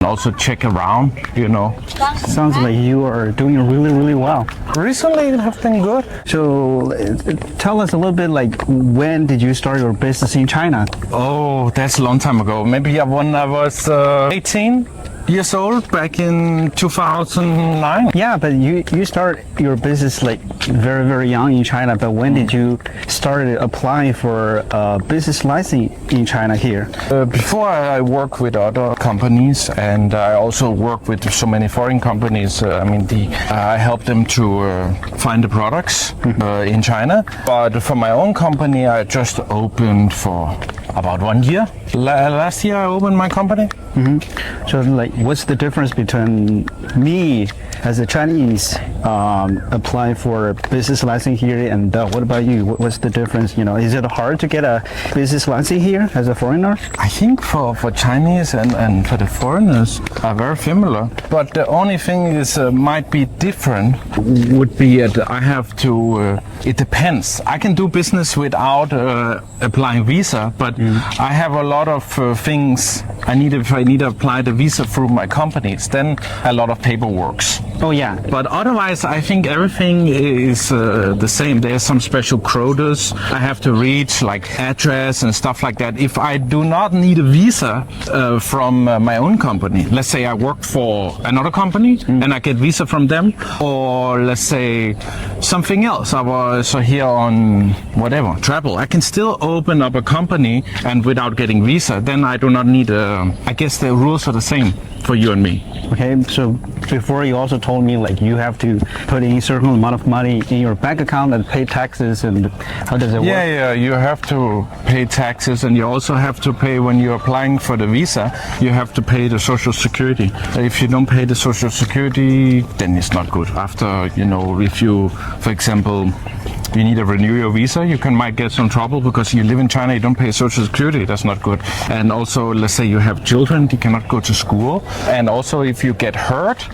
also check around, Sounds like you are doing really, really well. Recently it has been good. So tell us a little bit like when did you start your business in China? Oh, that's a long time ago. Maybe when I was 18 years old, back in 2009. Yeah, but you start your business like very, very young in China. But when did you start applying for a business license in China here? Before I worked with other companies, and I also work with so many foreign companies. I help them to find the products in China. But for my own company, I just opened for about 1 year. Last year I opened my company. So like, what's the difference between me as a Chinese applying for a business license here, and what about you? What's the difference? Is it hard to get a business license here as a foreigner? I think for Chinese and for the foreigners are very similar, but the only thing is might be different would be that I have to, it depends. I can do business without applying visa, but I have a lot of things if I need to apply the visa through my companies, then a lot of paperwork. Oh yeah. But otherwise, I think everything is the same. There's some special quotas I have to reach, like address and stuff like that. If I do not need a visa from my own company, let's say I work for another company and I get visa from them, or let's say something else. I was here on whatever, travel. I can still open up a company and without getting visa, then I do not need I guess the rules are the same for you and me. Okay, so before you also told me like you have to put in a certain amount of money in your bank account and pay taxes, and how does it work? Yeah, you have to pay taxes, and you also have to pay when you're applying for the visa, you have to pay the social security. If you don't pay the social security, then it's not good. After, if you, for example, you need to renew your visa, you might get some trouble because you live in China, you don't pay social security, that's not good. And also, let's say you have children, you cannot go to school. And also if you get hurt,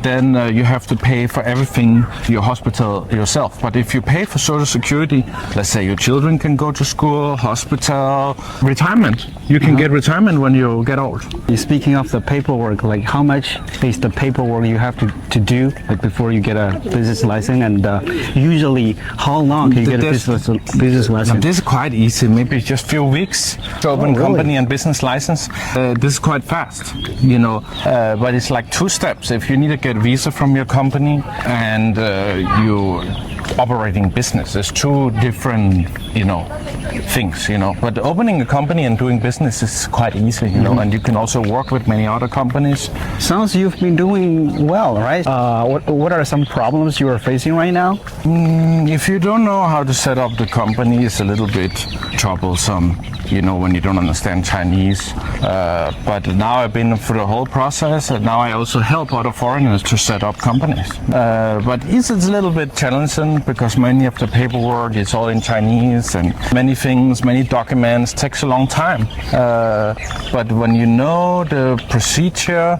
then you have to pay for everything, your hospital yourself. But if you pay for social security, let's say your children can go to school, hospital, retirement. You can get retirement when you get old. Speaking of the paperwork, like how much is the paperwork you have to do like before you get a business license, and usually how long can you get a business license? This is quite easy, maybe just a few weeks to open company and business license. This is quite fast, but it's like 2 steps. If you need to get visa from your company and you operating business, there's 2 different, things, But opening a company and doing business is quite easy, and you can also work with many other companies. Sounds you've been doing well, right? What are some problems you are facing right now? If you don't know how to set up the company, it's a little bit troublesome, when you don't understand Chinese. But now I've been through the whole process, and now I also help other foreigners to set up companies. But it's a little bit challenging because many of the paperwork is all in Chinese, and many things, many documents takes a long time. But when you know the procedure,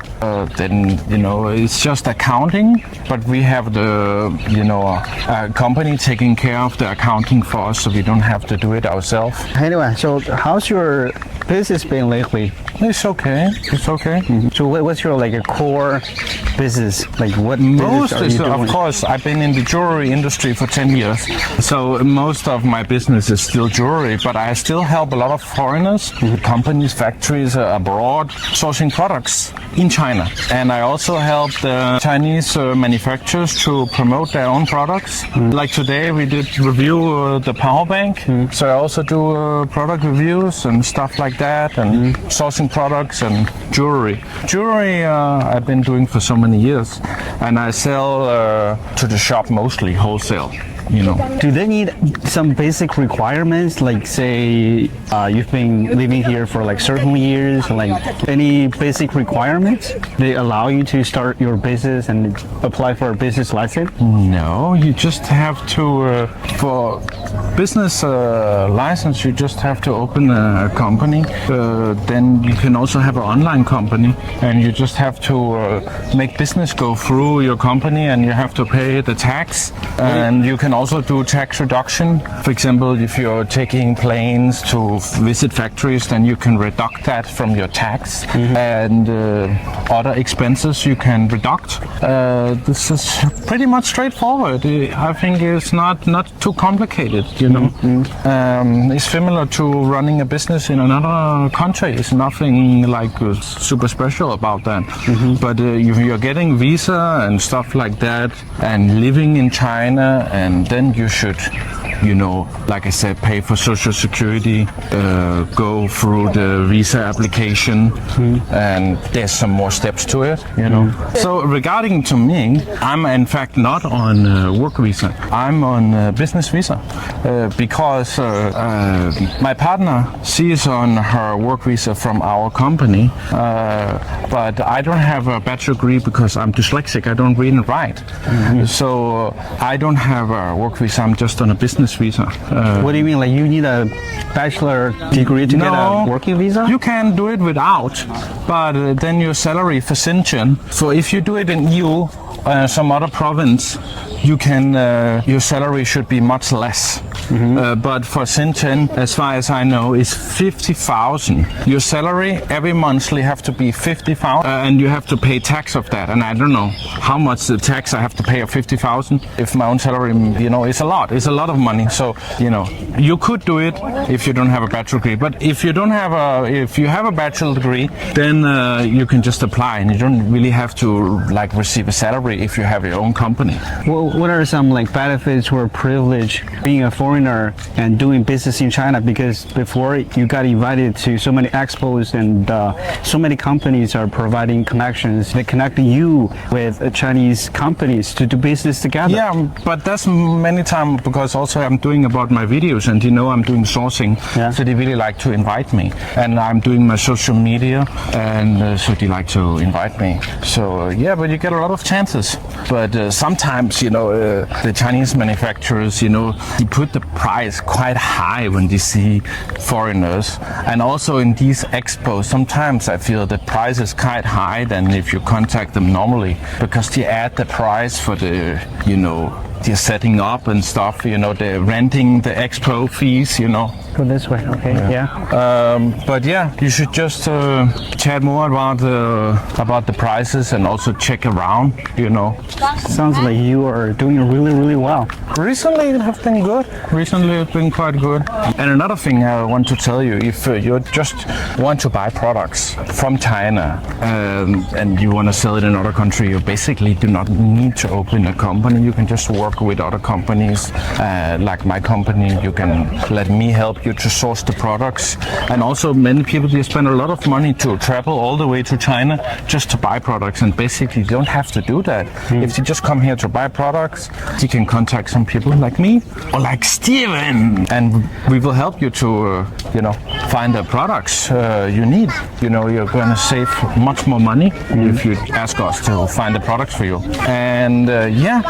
then, it's just accounting, but we have the, company taking care of the accounting for us, so we don't have to do it ourselves. Anyway, so how's your business been lately? It's okay. So what's your like a core business? Like what most business are you doing? Of course, I've been in the jewelry industry for 10 years. So most of my business is still jewelry, but I still help a lot of foreigners, companies, factories abroad, sourcing products in China. And I also help the Chinese manufacturers to promote their own products. Like today we did review the power bank. So I also do product reviews and stuff like that, and sourcing products and jewelry. Jewelry I've been doing for so many years, and I sell to the shop mostly wholesale. Do they need some basic requirements, like say you've been living here for like certain years, like any basic requirements they allow you to start your business and apply for a business license? No, you just have to for business license you just have to open a company. Then you can also have an online company, and you just have to make business go through your company, and you have to pay the tax, and you can can also do tax reduction. For example, if you're taking planes to visit factories, then you can deduct that from your tax, and other expenses you can deduct. This is pretty much straightforward. I think it's not too complicated, you know. It's similar to running a business in another country. It's nothing like super special about that. But if you're getting visa and stuff like that and living in China, and then you should, you know, like I said, pay for Social Security, go through the visa application, and there's some more steps to it, you know. So regarding to me, I'm in fact not on work visa. I'm on business visa because my partner, she is on her work visa from our company, but I don't have a bachelor degree because I'm dyslexic. I don't read and write. So I don't have a work visa. I'm just on a business visa. What do you mean? Like you need a bachelor degree to get a working visa? You can do it without, but then your salary for Shenzhen. So if you do it in EU, some other province, you can your salary should be much less. But for Shenzhen, as far as I know, is 50,000. Your salary every monthly have to be 50,000, and you have to pay tax of that. And I don't know how much the tax I have to pay of 50,000. If my own salary, you know, it's a lot. It's a lot of money. So you know, you could do it if you don't have a bachelor degree. But if you don't have if you have a bachelor degree, then you can just apply, and you don't really have to like receive a salary if you have your own company. Well, what are some like benefits or privilege being a foreigner and doing business in China? Because before you got invited to so many expos, and so many companies are providing connections. They connect you with Chinese companies to do business together. Yeah, but that's many times because also I'm doing about my videos, and you know I'm doing sourcing, so they really like to invite me, and I'm doing my social media, and so they like to invite me. So yeah, but you get a lot of chances. But sometimes, you know, the Chinese manufacturers, you know, they put the price quite high when they see foreigners. And also in these expos, sometimes I feel the price is quite high than if you contact them normally, because they add the price for the, you know, they're setting up and stuff, you know, they're renting the expo fees, you know. Go this way, okay, But yeah, you should just chat more about the prices and also check around, you know. Sounds like you are doing really, really well. Recently it has been good. Recently it's been quite good. And another thing I want to tell you, if you just want to buy products from China and you want to sell it in another country, you basically do not need to open a company. You can just work with other companies, like my company. You can let me help you to source the products. And also many people, they spend a lot of money to travel all the way to China just to buy products, and basically you don't have to do that. If you just come here to buy products, you can contact some people like me or like Steven, and we will help you to you know, find the products you need. You know, you're going to save much more money if you ask us to find the products for you. And yeah.